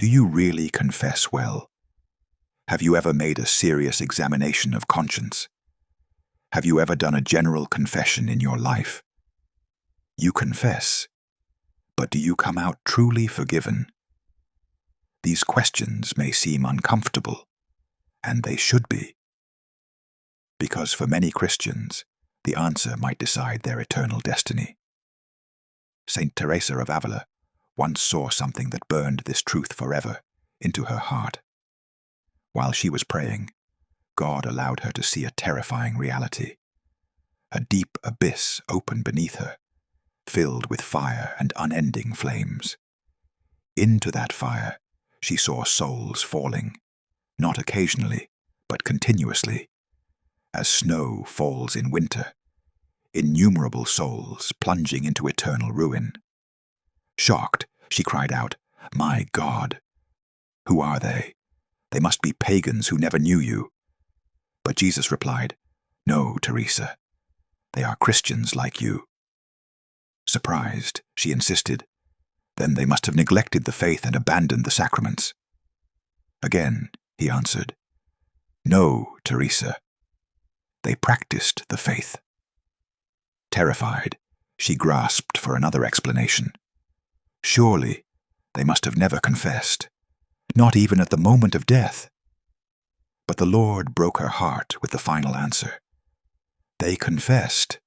Do you really confess well? Have you ever made a serious examination of conscience? Have you ever done a general confession in your life? You confess, but do you come out truly forgiven? These questions may seem uncomfortable, and they should be, because for many Christians, the answer might decide their eternal destiny. Saint Teresa of Ávila once saw something that burned this truth forever into her heart. While she was praying, God allowed her to see a terrifying reality. A deep abyss opened beneath her, filled with fire and unending flames. Into that fire, she saw souls falling, not occasionally, but continuously. As snow falls in winter, innumerable souls plunging into eternal ruin. Shocked, she cried out, "My God! Who are they? They must be pagans who never knew you." But Jesus replied, "No, Teresa. They are Christians like you." Surprised, she insisted, "Then they must have neglected the faith and abandoned the sacraments." Again, he answered, "No, Teresa. They practiced the faith." Terrified, she grasped for another explanation. Surely, they must have never confessed, not even at the moment of death. But the Lord broke her heart with the final answer. They confessed,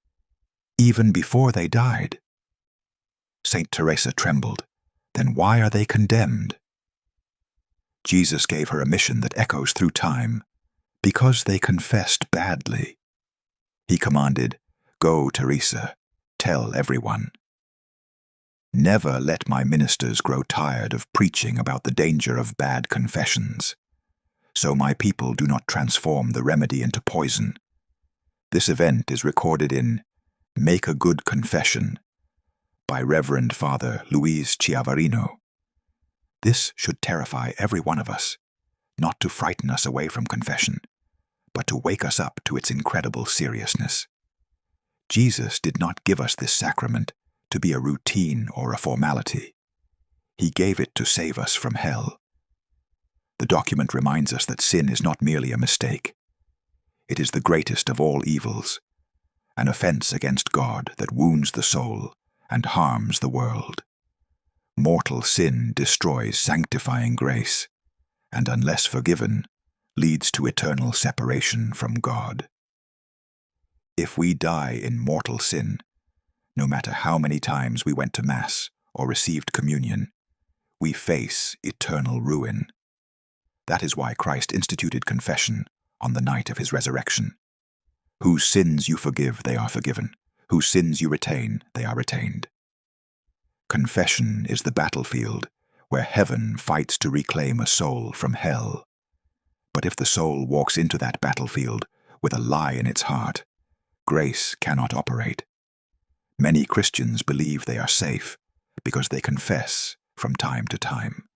even before they died. Saint Teresa trembled. Then why are they condemned? Jesus gave her a mission that echoes through time, because they confessed badly. He commanded, "Go, Teresa, tell everyone." Never let my ministers grow tired of preaching about the danger of bad confessions, so my people do not transform the remedy into poison. This event is recorded in Make a Good Confession by Reverend Father Luis Chiavarino. This should terrify every one of us, not to frighten us away from confession, but to wake us up to its incredible seriousness. Jesus did not give us this sacrament to be a routine or a formality. He gave it to save us from hell. The document reminds us that sin is not merely a mistake. It is the greatest of all evils, an offense against God that wounds the soul and harms the world. Mortal sin destroys sanctifying grace, and unless forgiven, leads to eternal separation from God. If we die in mortal sin, no matter how many times we went to Mass or received communion, we face eternal ruin. That is why Christ instituted confession on the night of his resurrection. Whose sins you forgive, they are forgiven. Whose sins you retain, they are retained. Confession is the battlefield where heaven fights to reclaim a soul from hell. But if the soul walks into that battlefield with a lie in its heart, grace cannot operate. Many Christians believe they are safe because they confess from time to time.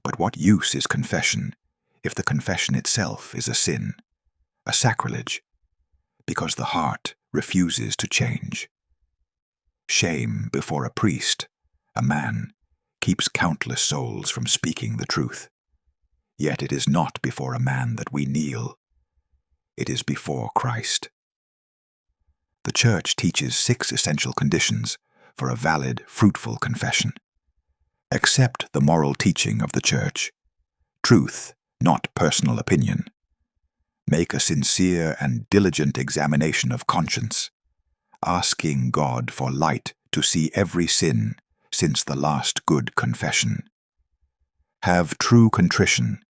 But what use is confession if the confession itself is a sin, a sacrilege, because the heart refuses to change? Shame before a priest, a man, keeps countless souls from speaking the truth. Yet it is not before a man that we kneel. It is before Christ. The Church teaches 6 essential conditions for a valid, fruitful confession. Accept the moral teaching of the Church. Truth, not personal opinion. Make a sincere and diligent examination of conscience, asking God for light to see every sin since the last good confession. Have true contrition,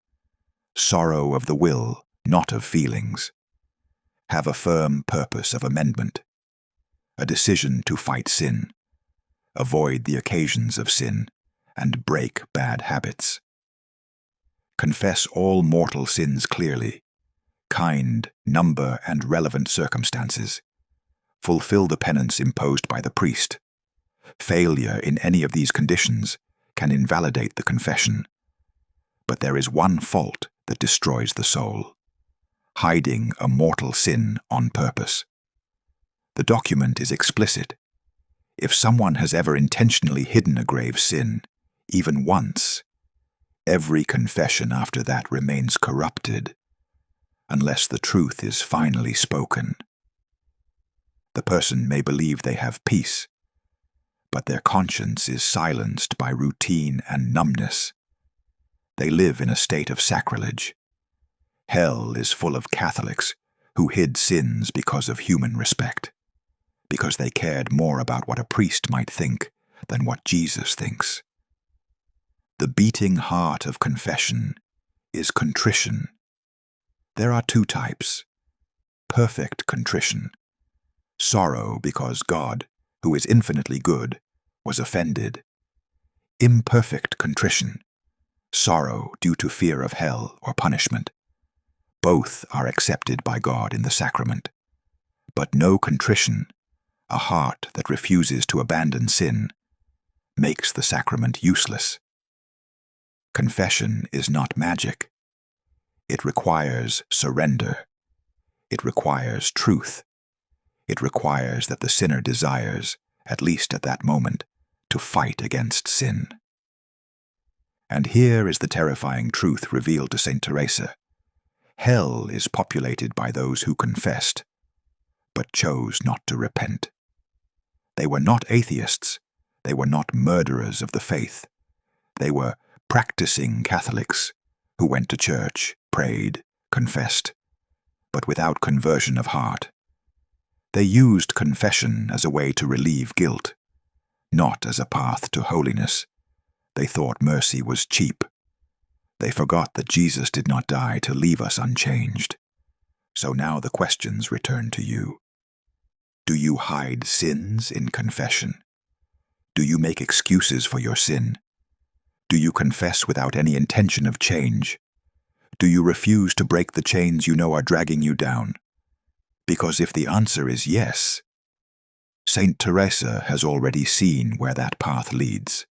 sorrow of the will, not of feelings. Have a firm purpose of amendment, a decision to fight sin, avoid the occasions of sin, and break bad habits. Confess all mortal sins clearly, kind, number, and relevant circumstances. Fulfill the penance imposed by the priest. Failure in any of these conditions can invalidate the confession. But there is one fault that destroys the soul: hiding a mortal sin on purpose. The document is explicit. If someone has ever intentionally hidden a grave sin, even once, Every confession after that remains corrupted, unless the truth is finally spoken. The person may believe they have peace, but their conscience is silenced by routine and numbness. They live in a state of sacrilege. Hell is full of Catholics who hid sins because of human respect, because they cared more about what a priest might think than what Jesus thinks. The beating heart of confession is contrition. There are two types: perfect contrition, sorrow because God, who is infinitely good, was offended; imperfect contrition, sorrow due to fear of hell or punishment. Both are accepted by God in the sacrament. But no contrition, a heart that refuses to abandon sin, makes the sacrament useless. Confession is not magic. It requires surrender. It requires truth. It requires that the sinner desires, at least at that moment, to fight against sin. And here is the terrifying truth revealed to Saint Teresa. Hell is populated by those who confessed, but chose not to repent. They were not atheists. They were not murderers of the faith. They were practicing Catholics who went to church, prayed, confessed, but without conversion of heart. They used confession as a way to relieve guilt, not as a path to holiness. They thought mercy was cheap. They forgot that Jesus did not die to leave us unchanged. So now the questions return to you. Do you hide sins in confession? Do you make excuses for your sin? Do you confess without any intention of change? Do you refuse to break the chains you know are dragging you down? Because if the answer is yes, Saint Teresa has already seen where that path leads.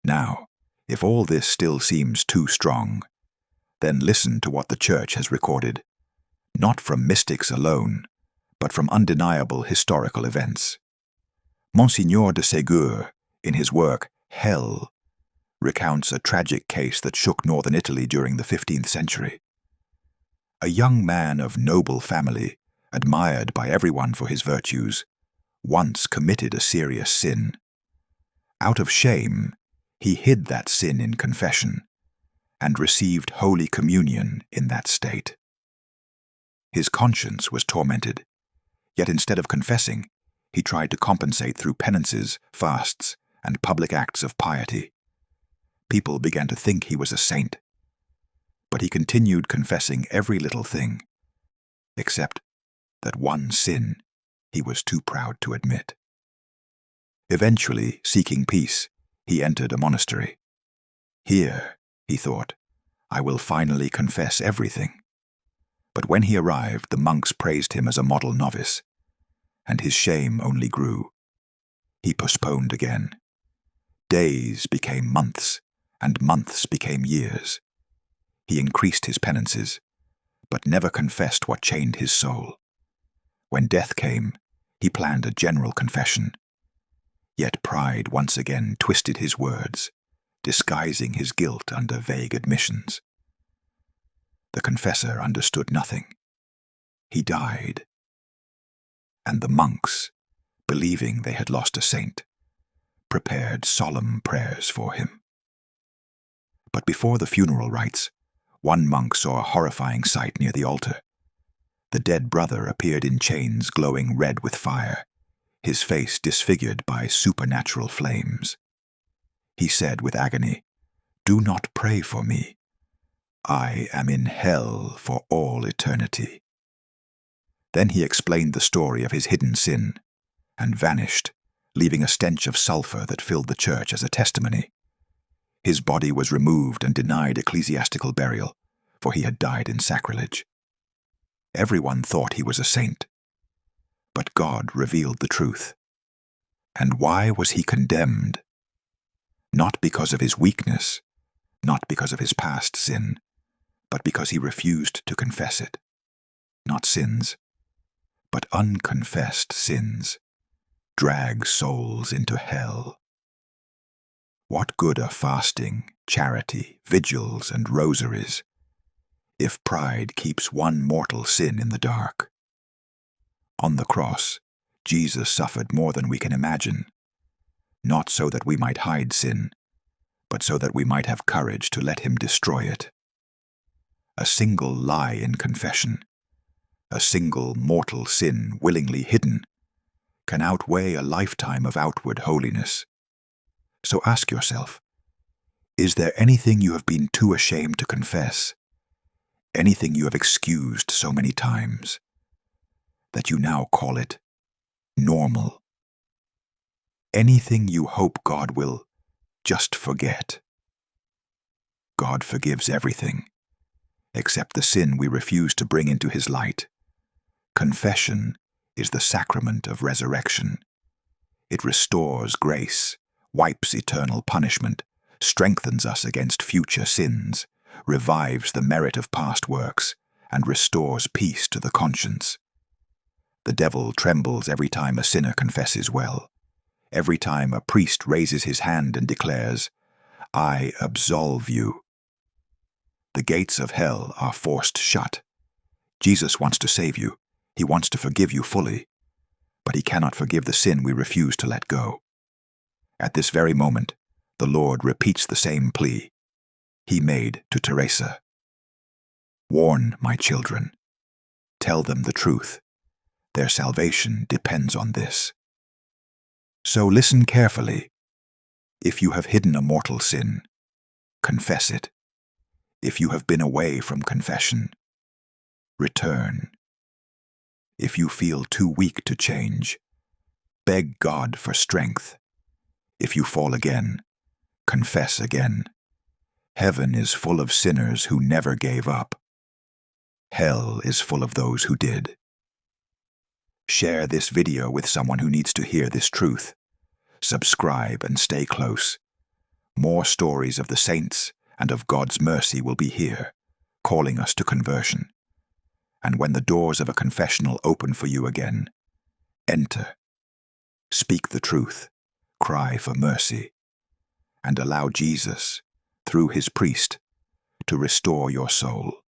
Now, if all this still seems too strong, then listen to what the Church has recorded, not from mystics alone, but from undeniable historical events. Monsignor de Ségur, in his work Hell, recounts a tragic case that shook northern Italy during the 15th century. A young man of noble family, admired by everyone for his virtues, once committed a serious sin. Out of shame, he hid that sin in confession and received Holy Communion in that state. His conscience was tormented, yet instead of confessing, he tried to compensate through penances, fasts, and public acts of piety. People began to think he was a saint, but he continued confessing every little thing, except that one sin he was too proud to admit. Eventually, seeking peace, he entered a monastery. Here, he thought, I will finally confess everything. But when he arrived, the monks praised him as a model novice, and his shame only grew. He postponed again. Days became months, and months became years. He increased his penances, but never confessed what chained his soul. When death came, he planned a general confession. Yet pride once again twisted his words, disguising his guilt under vague admissions. The confessor understood nothing. He died. And the monks, believing they had lost a saint, prepared solemn prayers for him. But before the funeral rites, one monk saw a horrifying sight near the altar. The dead brother appeared in chains glowing red with fire, his face disfigured by supernatural flames. He said with agony, "Do not pray for me. I am in hell for all eternity." Then he explained the story of his hidden sin, and vanished, leaving a stench of sulfur that filled the church as a testimony. His body was removed and denied ecclesiastical burial, for he had died in sacrilege. Everyone thought he was a saint, but God revealed the truth. And why was he condemned? Not because of his weakness, not because of his past sin, but because he refused to confess it. Not sins, but unconfessed sins drag souls into hell. What good are fasting, charity, vigils, and rosaries, if pride keeps one mortal sin in the dark. On the cross, Jesus suffered more than we can imagine, not so that we might hide sin, but so that we might have courage to let him destroy it. A single lie in confession, a single mortal sin willingly hidden, can outweigh a lifetime of outward holiness. So ask yourself, is there anything you have been too ashamed to confess, anything you have excused so many times, that you now call it normal? Anything you hope God will just forget? God forgives everything, except the sin we refuse to bring into his light. Confession is the sacrament of resurrection. It restores grace, wipes eternal punishment, strengthens us against future sins, revives the merit of past works, and restores peace to the conscience. The devil trembles every time a sinner confesses well, every time a priest raises his hand and declares, "I absolve you." The gates of hell are forced shut. Jesus wants to save you. He wants to forgive you fully, but he cannot forgive the sin we refuse to let go. At this very moment, the Lord repeats the same plea he made to Teresa. Warn my children. Tell them the truth. Their salvation depends on this. So listen carefully. If you have hidden a mortal sin, confess it. If you have been away from confession, return. If you feel too weak to change, beg God for strength. If you fall again, confess again. Heaven is full of sinners who never gave up. Hell is full of those who did. Share this video with someone who needs to hear this truth. Subscribe and stay close. More stories of the saints and of God's mercy will be here, calling us to conversion. And when the doors of a confessional open for you again, enter. Speak the truth, cry for mercy, and allow Jesus, through his priest, to restore your soul.